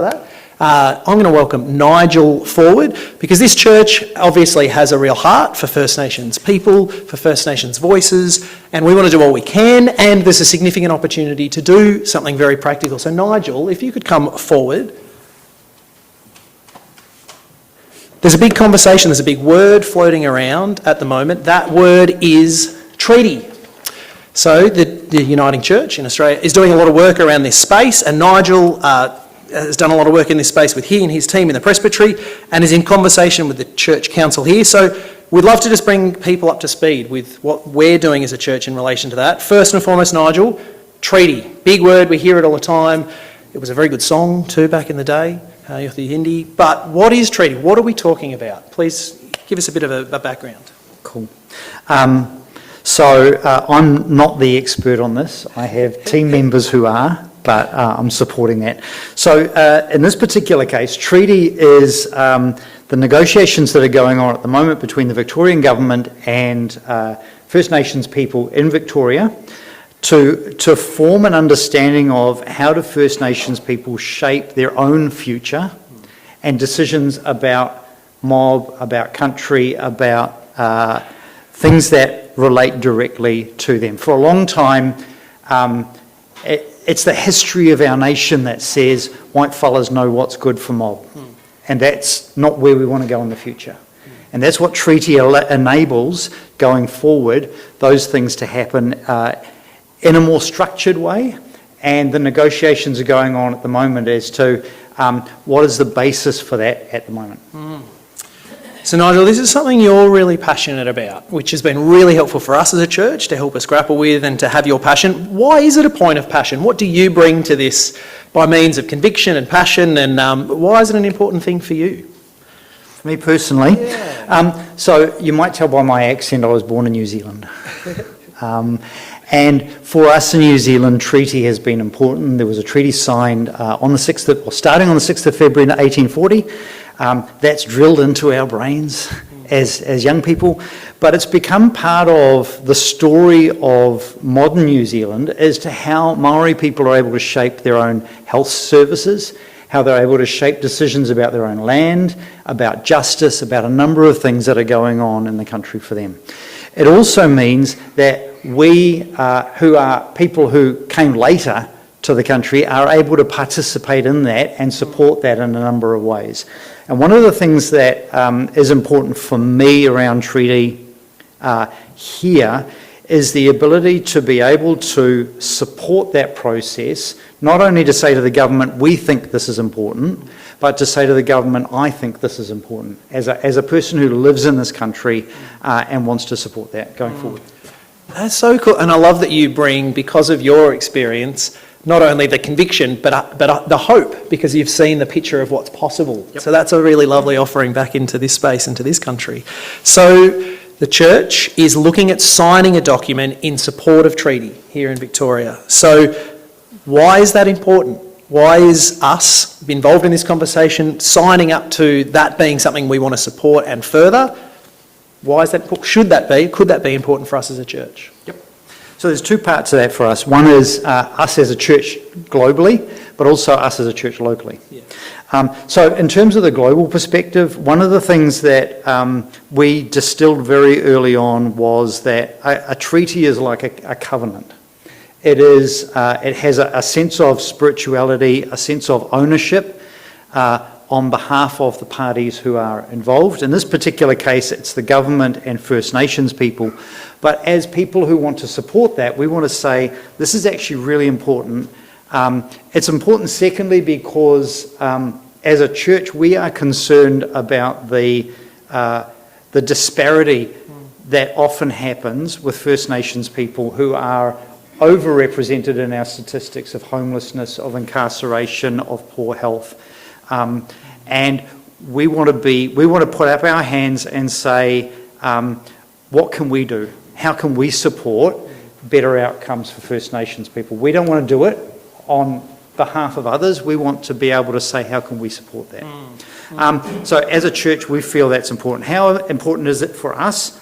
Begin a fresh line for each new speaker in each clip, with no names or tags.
that. I'm going to welcome Nigel forward because this church obviously has a real heart for First Nations people, for First Nations voices, and we want to do all we can, and there's a significant opportunity to do something very practical. So Nigel, if you could come forward. There's a big conversation, there's a big word floating around at the moment. That word is treaty. So the Uniting Church in Australia is doing a lot of work around this space, and Nigel has done a lot of work in this space with he and his team in the presbytery and is in conversation with the church council here. So we'd love to just bring people up to speed with what we're doing as a church in relation to that. First and foremost, Nigel, treaty. Big word, we hear it all the time. It was a very good song too back in the day, the Hindi. But what is treaty? What are we talking about? Please give us a bit of a background.
Cool. So I'm not the expert on this. I have team members who are, but I'm supporting that. So in this particular case, treaty is the negotiations that are going on at the moment between the Victorian government and First Nations people in Victoria to form an understanding of how do First Nations people shape their own future and decisions about mob, about country, about things that relate directly to them. For a long time, it's the history of our nation that says white fellas know what's good for mob. And that's not where we want to go in the future. And that's what treaty enables going forward, those things to happen in a more structured way. And the negotiations are going on at the moment as to what is the basis for that at the moment.
So Nigel, this is something you're really passionate about, which has been really helpful for us as a church to help us grapple with and to have your passion. Why is it a point of passion? What do you bring to this by means of conviction and passion, and why is it an important thing for you?
For me personally, so you might tell by my accent I was born in New Zealand. And for us in New Zealand, treaty has been important. There was a treaty signed starting on the 6th of February 1840. That's drilled into our brains as young people, but it's become part of the story of modern New Zealand as to how Maori people are able to shape their own health services, how they're able to shape decisions about their own land, about justice, about a number of things that are going on in the country for them. It also means that we, who are people who came later to the country, are able to participate in that and support that in a number of ways. And one of the things that is important for me around treaty here is the ability to be able to support that process, not only to say to the government, we think this is important, but to say to the government, I think this is important, as a person who lives in this country and wants to support that going forward.
That's so cool, and I love that you bring, because of your experience, not only the conviction, but the hope, because you've seen the picture of what's possible. Yep. So that's a really lovely offering back into this space, into this country. So the church is looking at signing a document in support of treaty here in Victoria. So why is that important? Why is us involved in this conversation signing up to that being something we want to support and further? Why is that? Could that be important for us as a church?
Yep. So there's two parts to that for us. One is us as a church globally, but also us as a church locally. Yeah. So in terms of the global perspective, one of the things that we distilled very early on was that a treaty is like a covenant. It has a sense of spirituality, a sense of ownership on behalf of the parties who are involved. In this particular case, it's the government and First Nations people. But as people who want to support that, we want to say this is actually really important. It's important, secondly, because as a church, we are concerned about the disparity that often happens with First Nations people who are overrepresented in our statistics of homelessness, of incarceration, of poor health. And we want to put up our hands and say, what can we do? How can we support better outcomes for First Nations people? We don't want to do it on behalf of others. We want to be able to say, how can we support that? So as a church, we feel that's important. How important is it for us?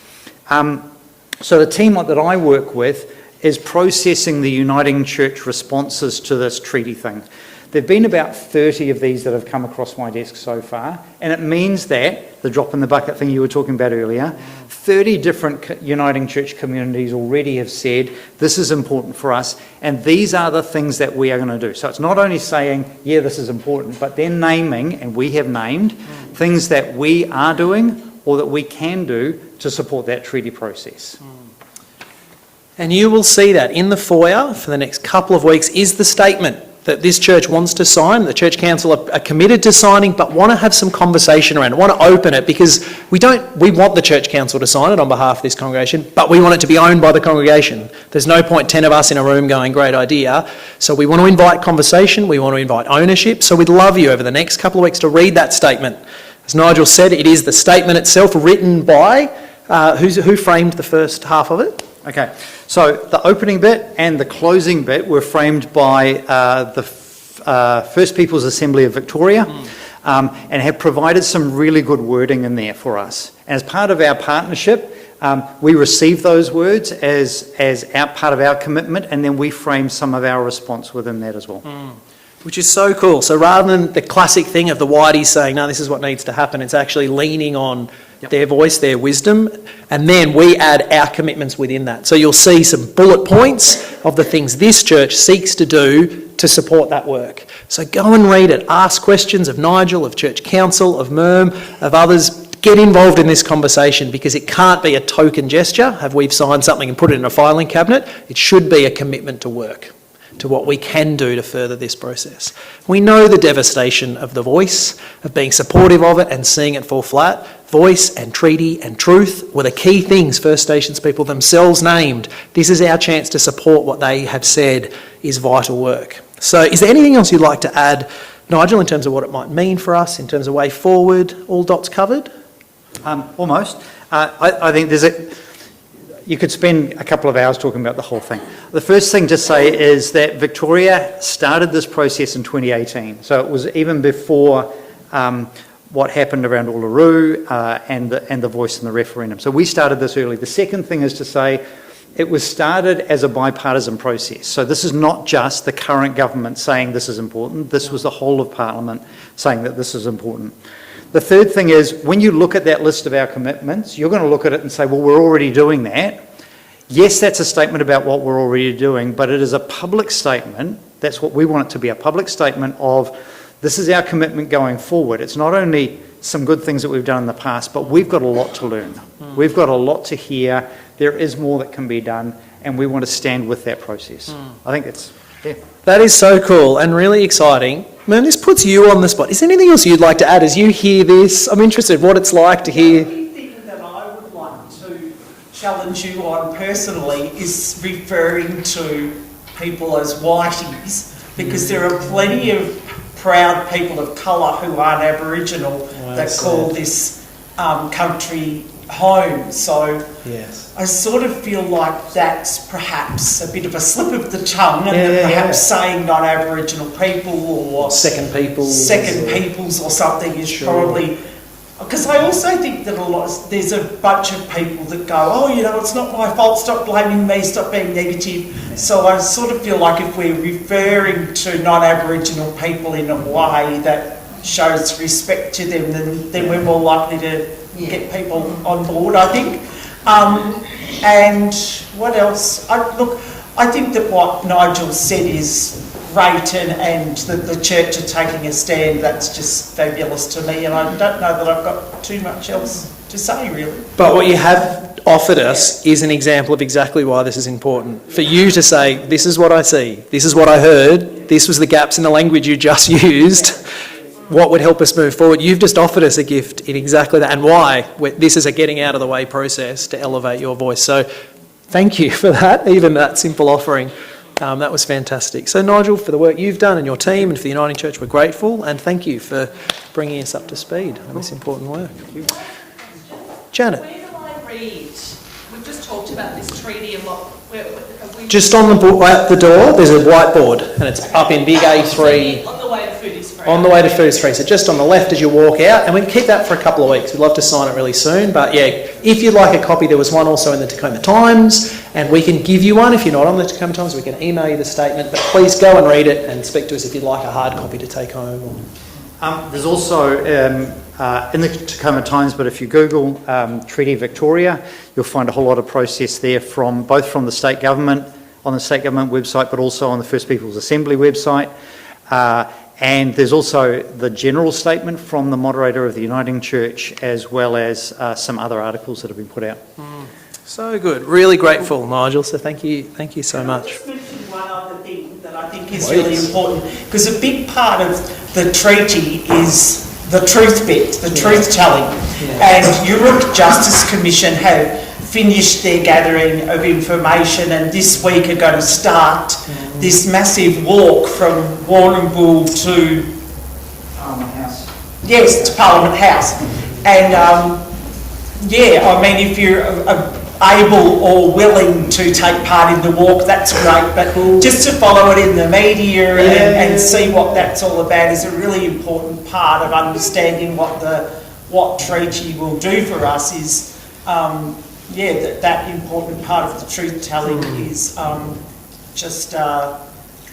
So the team that I work with is processing the Uniting Church responses to this treaty thing. There have been about 30 of these that have come across my desk so far, and it means that, the drop in the bucket thing you were talking about earlier, 30 different Uniting Church communities already have said, this is important for us, and these are the things that we are going to do. So it's not only saying, yeah, this is important, but they're naming, and we have named, things that we are doing or that we can do to support that treaty process.
And you will see that in the foyer for the next couple of weeks is the statement that this church wants to sign. The church council are committed to signing, but want to have some conversation around it, want to open it, because we want the church council to sign it on behalf of this congregation, but we want it to be owned by the congregation. There's no point 10 of us in a room going, great idea. So we want to invite conversation, we want to invite ownership. So we'd love you over the next couple of weeks to read that statement. As Nigel said, it is the statement itself written by, who framed the first half of it?
Okay, so the opening bit and the closing bit were framed by the First Peoples Assembly of Victoria and have provided some really good wording in there for us. As part of our partnership, we received those words as part of our commitment, and then we framed some of our response within that as well.
Which is so cool. So rather than the classic thing of the whiteys saying, no, this is what needs to happen, it's actually leaning on their voice, their wisdom, and then we add our commitments within that. So you'll see some bullet points of the things this church seeks to do to support that work. So go and read it. Ask questions of Nigel, of Church Council, of MERM, of others. Get involved in this conversation, because it can't be a token gesture. Have we signed something and put it in a filing cabinet? It should be a commitment to work, to what we can do to further this process. We know the devastation of the voice, of being supportive of it and seeing it fall flat. Voice and treaty and truth were the key things First Nations people themselves named. This is our chance to support what they have said is vital work. So is there anything else you'd like to add, Nigel, in terms of what it might mean for us, in terms of way forward? All dots covered?
Almost. I think you could spend a couple of hours talking about the whole thing. The first thing to say is that Victoria started this process in 2018. So it was even before what happened around Uluru and the voice in the referendum. So we started this early. The second thing is to say it was started as a bipartisan process. So this is not just the current government saying this is important. This was the whole of Parliament saying that this is important. The third thing is, when you look at that list of our commitments, you're going to look at it and say, well, we're already doing that. Yes, that's a statement about what we're already doing, but it is a public statement. That's what we want it to be, a public statement of this is our commitment going forward. It's not only some good things that we've done in the past, but we've got a lot to learn. We've got a lot to hear. There is more that can be done, and we want to stand with that process. I think it's... Yeah.
That is so cool and really exciting. Man, this puts you on the spot. Is there anything else you'd like to add as you hear this? I'm interested in what it's like to hear.
The only thing that I would like to challenge you on personally is referring to people as whiteys, because there are plenty of proud people of colour who aren't Aboriginal that call this country home. So
yes.
I sort of feel like that's perhaps a bit of a slip of the tongue, and that perhaps saying non-Aboriginal people or
second peoples
or something is probably... Because I also think that there's a bunch of people that go, oh, you know, it's not my fault, stop blaming me, stop being negative. So I sort of feel like if we're referring to non-Aboriginal people in a way that shows respect to them, then we're more likely to get people on board, I think. And what else? I think that what Nigel said is great, and that the church are taking a stand. That's just fabulous to me, and I don't know that I've got too much else to say, really.
But what you have offered us is an example of exactly why this is important. For you to say, this is what I see, this is what I heard, this was the gaps in the language you just used, what would help us move forward. You've just offered us a gift in exactly that, and why this is a getting out of the way process to elevate your voice. So thank you for that, even that simple offering. That was fantastic. So Nigel, for the work you've done and your team and for the Uniting Church, we're grateful, and thank you for bringing us up to speed on this important work. Janet.
Where do I read? We've just talked about this treaty a lot.
Just on the door, there's a whiteboard, and it's up in big A3.
On the way to Foodies Free.
On the way to Food Street, so just on the left as you walk out, and we can keep that for a couple of weeks. We'd love to sign it really soon, but yeah, if you'd like a copy, there was one also in the Tacoma Times, and we can give you one if you're not on the Tacoma Times. We can email you the statement, but please go and read it and speak to us if you'd like a hard copy to take home.
There's also in the Tacoma Times, but if you Google Treaty Victoria, you'll find a whole lot of process there from both from the state government on the state government website, but also on the First Peoples Assembly website. And there's also the general statement from the moderator of the Uniting Church, as well as some other articles that have been put out.
So good. Really grateful, Nigel. So thank you so much.
I'll just mention one other thing that I think is really important, because a big part of the treaty is the truth bit, the truth telling. And Europe Justice Commission have finished their gathering of information, and this week are going to start this massive walk from Warrnambool to
Parliament House.
Yes, to Parliament House. And I mean, if you're able or willing to take part in the walk, that's great, but just to follow it in the media and see what that's all about is a really important part of understanding what treaty will do for us. Is that important part of the truth telling is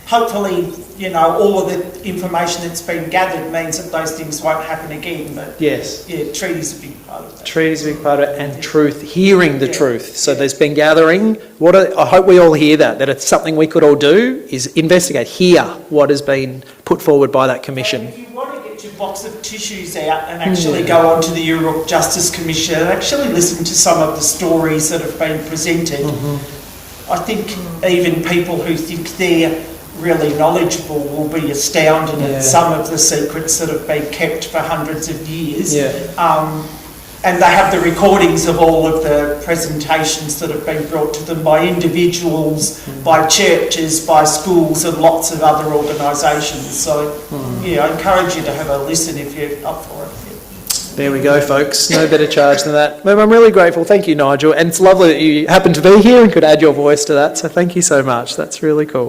hopefully, all of the information that's been gathered means that those things won't happen again. But
yes,
treaty's a big part of that.
Treaty's a big part of it, and truth, hearing the truth. So there's been gathering. I hope we all hear that it's something we could all do is investigate, hear what has been put forward by that commission.
And if you want to get your box of tissues out and actually go onto the Europe Justice Commission and actually listen to some of the stories that have been presented, I think even people who think they're really knowledgeable will be astounded at some of the secrets that have been kept for hundreds of years. And they have the recordings of all of the presentations that have been brought to them by individuals, by churches, by schools and lots of other organisations. So I encourage you to have a listen if you're up for it.
There we go, folks. No better charge than that. But I'm really grateful. Thank you, Nigel. And it's lovely that you happen to be here and could add your voice to that. So thank you so much. That's really cool.